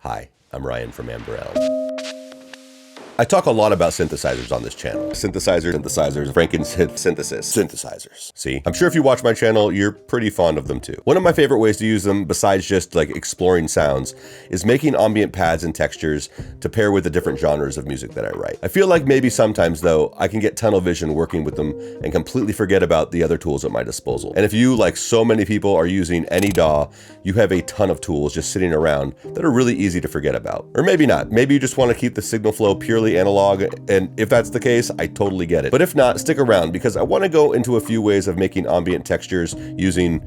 Hi, I'm Ryan from Amber. I talk a lot about synthesizers on this channel. Synthesizers, synthesizers. See, I'm sure if you watch my channel, you're pretty fond of them too. One of my favorite ways to use them, besides just like exploring sounds, is making ambient pads and textures to pair with the different genres of music that I write. I feel like maybe sometimes though, I can get tunnel vision working with them and completely forget about the other tools at my disposal. And if you, like so many people, are using any DAW, you have a ton of tools just sitting around that are really easy to forget about. Or maybe not. Maybe you just want to keep the signal flow purely analog, and if that's the case, I totally get it. But if not, stick around because I want to go into a few ways of making ambient textures using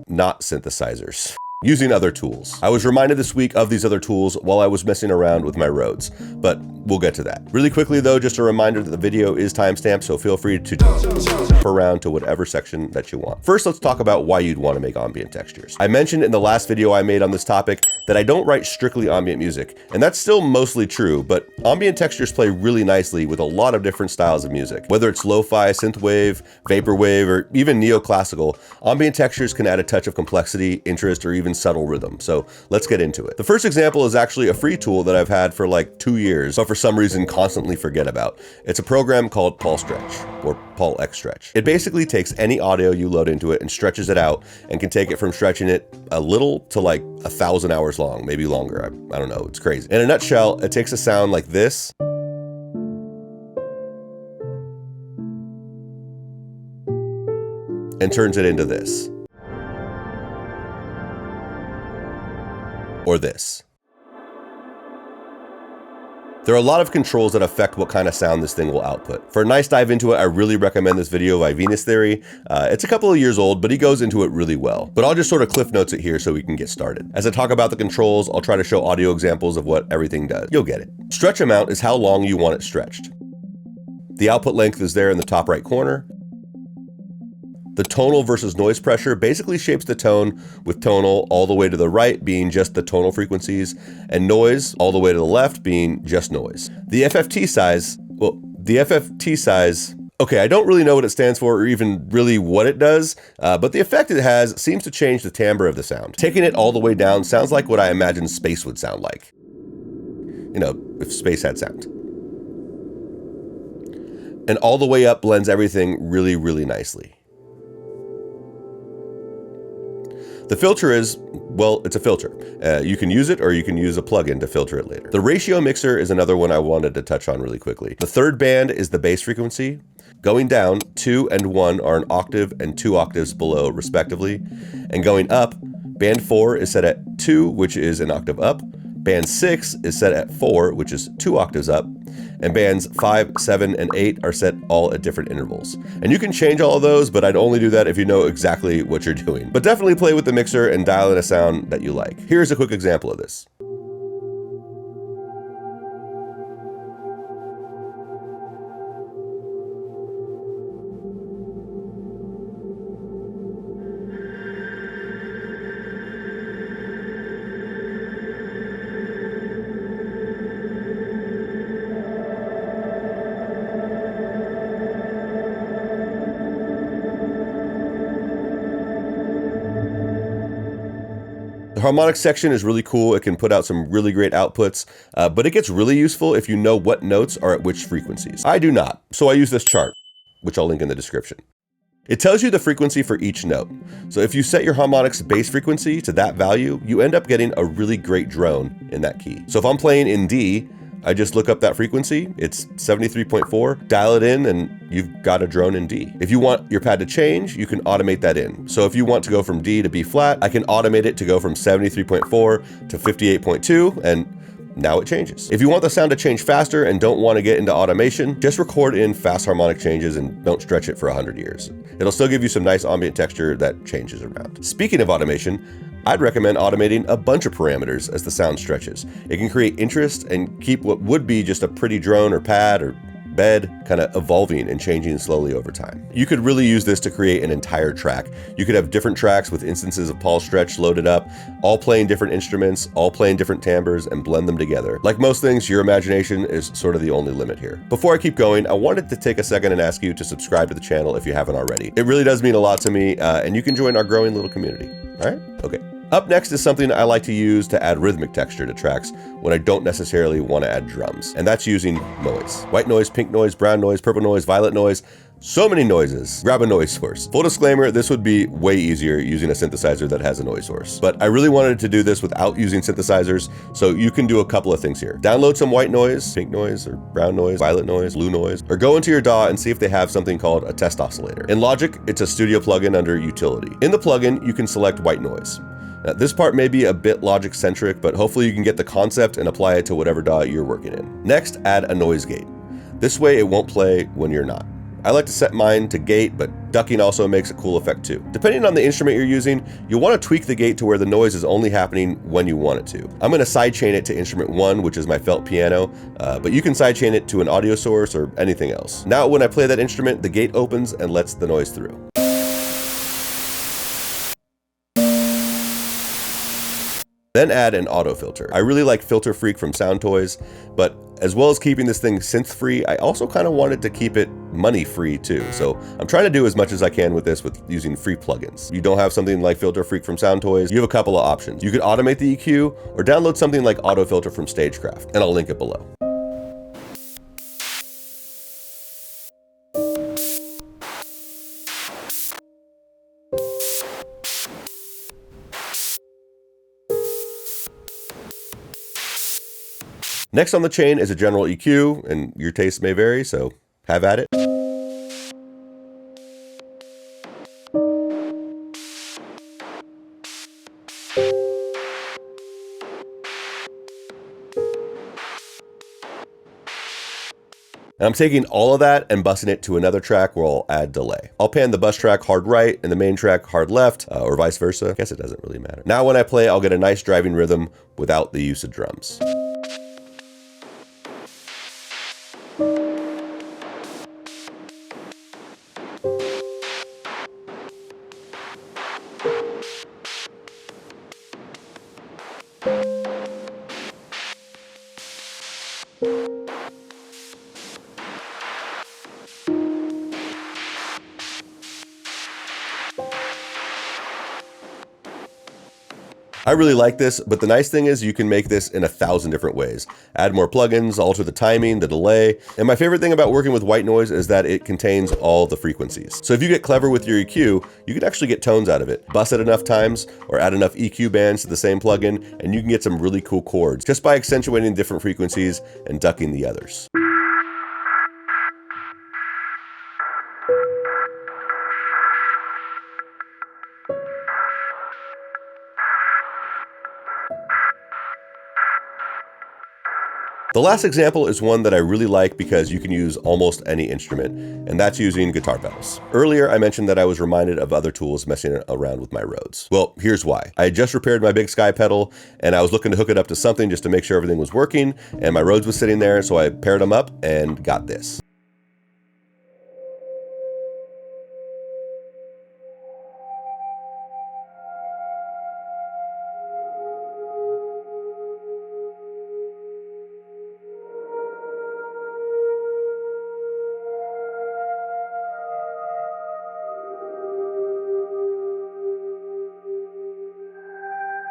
not synthesizers. Using other tools. I was reminded this week of these other tools while I was messing around with my Rhodes, but we'll get to that. Really quickly though, just a reminder that the video is timestamped, so feel free to jump around to whatever section that you want. First, let's talk about why you'd want to make ambient textures. I mentioned in the last video I made on this topic that I don't write strictly ambient music, and that's still mostly true, but ambient textures play really nicely with a lot of different styles of music. Whether it's lo-fi, synthwave, vaporwave, or even neoclassical, ambient textures can add a touch of complexity, interest, or even subtle rhythm. So let's get into it. The first example is actually a free tool that I've had for like 2 years, but for some reason constantly forget about. It's a program called PaulStretch, or PaulXstretch. It basically takes any audio you load into it and stretches it out, and can take it from stretching it a little to like 1,000 hours long, maybe longer. I don't know, it's crazy. In a nutshell, it takes a sound like this and turns it into this. Or this. There are a lot of controls that affect what kind of sound this thing will output. For a nice dive into it, I really recommend this video by Venus Theory. It's a couple of years old, but he goes into it really well. But I'll just sort of cliff notes it here so we can get started. As I talk about the controls, I'll try to show audio examples of what everything does. You'll get it. Stretch amount is how long you want it stretched. The output length is there in the top right corner. The tonal versus noise pressure basically shapes the tone, with tonal all the way to the right being just the tonal frequencies, and noise all the way to the left being just noise. The FFT size, okay, I don't really know what it stands for or even really what it does, but the effect it has seems to change the timbre of the sound. Taking it all the way down sounds like what I imagine space would sound like. You know, if space had sound. And all the way up blends everything really, really nicely. The filter is, well, it's a filter. You can use it or you can use a plugin to filter it later. The ratio mixer is another one I wanted to touch on really quickly. The third band is the bass frequency. Going down, 2 and 1 are an octave and 2 octaves below respectively. And going up, band 4 is set at 2, which is an octave up. Band 6 is set at 4, which is 2 octaves up. And bands 5, 7, and 8 are set all at different intervals. And you can change all of those, but I'd only do that if you know exactly what you're doing. But definitely play with the mixer and dial in a sound that you like. Here's a quick example of this. The harmonics section is really cool. It can put out some really great outputs, but it gets really useful if you know what notes are at which frequencies. I do not, so I use this chart, which I'll link in the description. It tells you the frequency for each note. So if you set your harmonics base frequency to that value, you end up getting a really great drone in that key. So if I'm playing in D, I just look up that frequency, it's 73.4, dial it in, and you've got a drone in D. If you want your pad to change, you can automate that in. So if you want to go from D to B flat, I can automate it to go from 73.4 to 58.2, and now it changes. If you want the sound to change faster and don't want to get into automation, just record in fast harmonic changes and don't stretch it for 100 years. It'll still give you some nice ambient texture that changes around. Speaking of automation, I'd recommend automating a bunch of parameters as the sound stretches. It can create interest and keep what would be just a pretty drone or pad or bed kind of evolving and changing slowly over time. You could really use this to create an entire track. You could have different tracks with instances of PaulStretch loaded up, all playing different instruments, all playing different timbres, and blend them together. Like most things, your imagination is sort of the only limit here. Before I keep going, I wanted to take a second and ask you to subscribe to the channel if you haven't already. It really does mean a lot to me, and you can join our growing little community. All right? Okay. Up next is something I like to use to add rhythmic texture to tracks when I don't necessarily want to add drums, and that's using noise. White noise, pink noise, brown noise, purple noise, violet noise. So many noises. Grab a noise source. Full disclaimer, this would be way easier using a synthesizer that has a noise source. But I really wanted to do this without using synthesizers, so you can do a couple of things here. Download some white noise, pink noise, or brown noise, violet noise, blue noise, or go into your DAW and see if they have something called a test oscillator. In Logic, it's a studio plugin under Utility. In the plugin, you can select white noise. Now, this part may be a bit Logic-centric, but hopefully you can get the concept and apply it to whatever DAW you're working in. Next, add a noise gate. This way it won't play when you're not. I like to set mine to gate, but ducking also makes a cool effect too. Depending on the instrument you're using, you'll want to tweak the gate to where the noise is only happening when you want it to. I'm going to sidechain it to instrument 1, which is my felt piano, but you can sidechain it to an audio source or anything else. Now when I play that instrument, the gate opens and lets the noise through. Then add an autofilter. I really like Filter Freak from Sound Toys, but as well as keeping this thing synth-free, I also kind of wanted to keep it money-free too. So I'm trying to do as much as I can with this with using free plugins. You don't have something like Filter Freak from Sound Toys, you have a couple of options. You could automate the EQ or download something like Autofilter from Stagecraft, and I'll link it below. Next on the chain is a general EQ, and your taste may vary, so have at it. And I'm taking all of that and busing it to another track where I'll add delay. I'll pan the bus track hard right and the main track hard left, or vice versa. I guess it doesn't really matter. Now when I play, I'll get a nice driving rhythm without the use of drums. I really like this, but the nice thing is you can make this in 1,000 different ways. Add more plugins, alter the timing, the delay, and my favorite thing about working with white noise is that it contains all the frequencies. So if you get clever with your EQ, you can actually get tones out of it. Bus it enough times, or add enough EQ bands to the same plugin, and you can get some really cool chords just by accentuating different frequencies and ducking the others. The last example is one that I really like because you can use almost any instrument, and that's using guitar pedals. Earlier, I mentioned that I was reminded of other tools messing around with my Rhodes. Well, here's why. I had just repaired my Big Sky pedal, and I was looking to hook it up to something just to make sure everything was working, and my Rhodes was sitting there, so I paired them up and got this.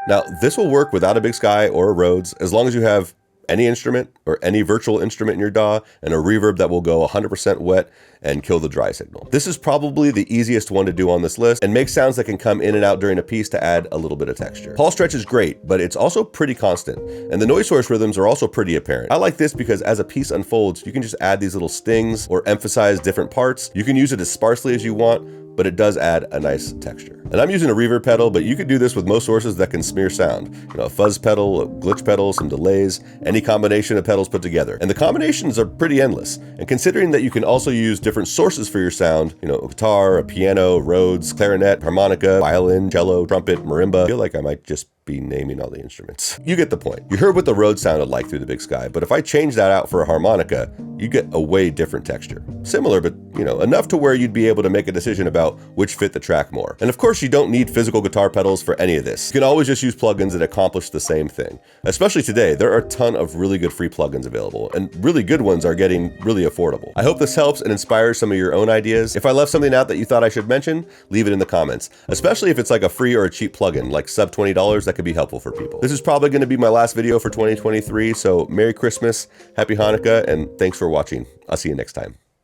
Now, this will work without a Big Sky or a Rhodes as long as you have any instrument or any virtual instrument in your DAW and a reverb that will go 100% wet and kill the dry signal. This is probably the easiest one to do on this list and makes sounds that can come in and out during a piece to add a little bit of texture. Pulse stretch is great, but it's also pretty constant, and the noise source rhythms are also pretty apparent. I like this because as a piece unfolds, you can just add these little stings or emphasize different parts. You can use it as sparsely as you want, but it does add a nice texture. And I'm using a reverb pedal, but you could do this with most sources that can smear sound. You know, a fuzz pedal, a glitch pedal, some delays, any combination of pedals put together. And the combinations are pretty endless. And considering that you can also use different sources for your sound, you know, a guitar, a piano, Rhodes, clarinet, harmonica, violin, cello, trumpet, marimba, I feel like I might just be naming all the instruments. You get the point. You heard what the Rhodes sounded like through the Big Sky, but if I change that out for a harmonica, you get a way different texture. Similar, but enough to where you'd be able to make a decision about which fit the track more. And of course, you don't need physical guitar pedals for any of this. You can always just use plugins that accomplish the same thing. Especially today, there are a ton of really good free plugins available, and really good ones are getting really affordable. I hope this helps and inspires some of your own ideas. If I left something out that you thought I should mention, leave it in the comments, especially if it's like a free or a cheap plugin, like sub $20, that could be helpful for people. This is probably going to be my last video for 2023, so Merry Christmas, Happy Hanukkah, and thanks for watching. I'll see you next time.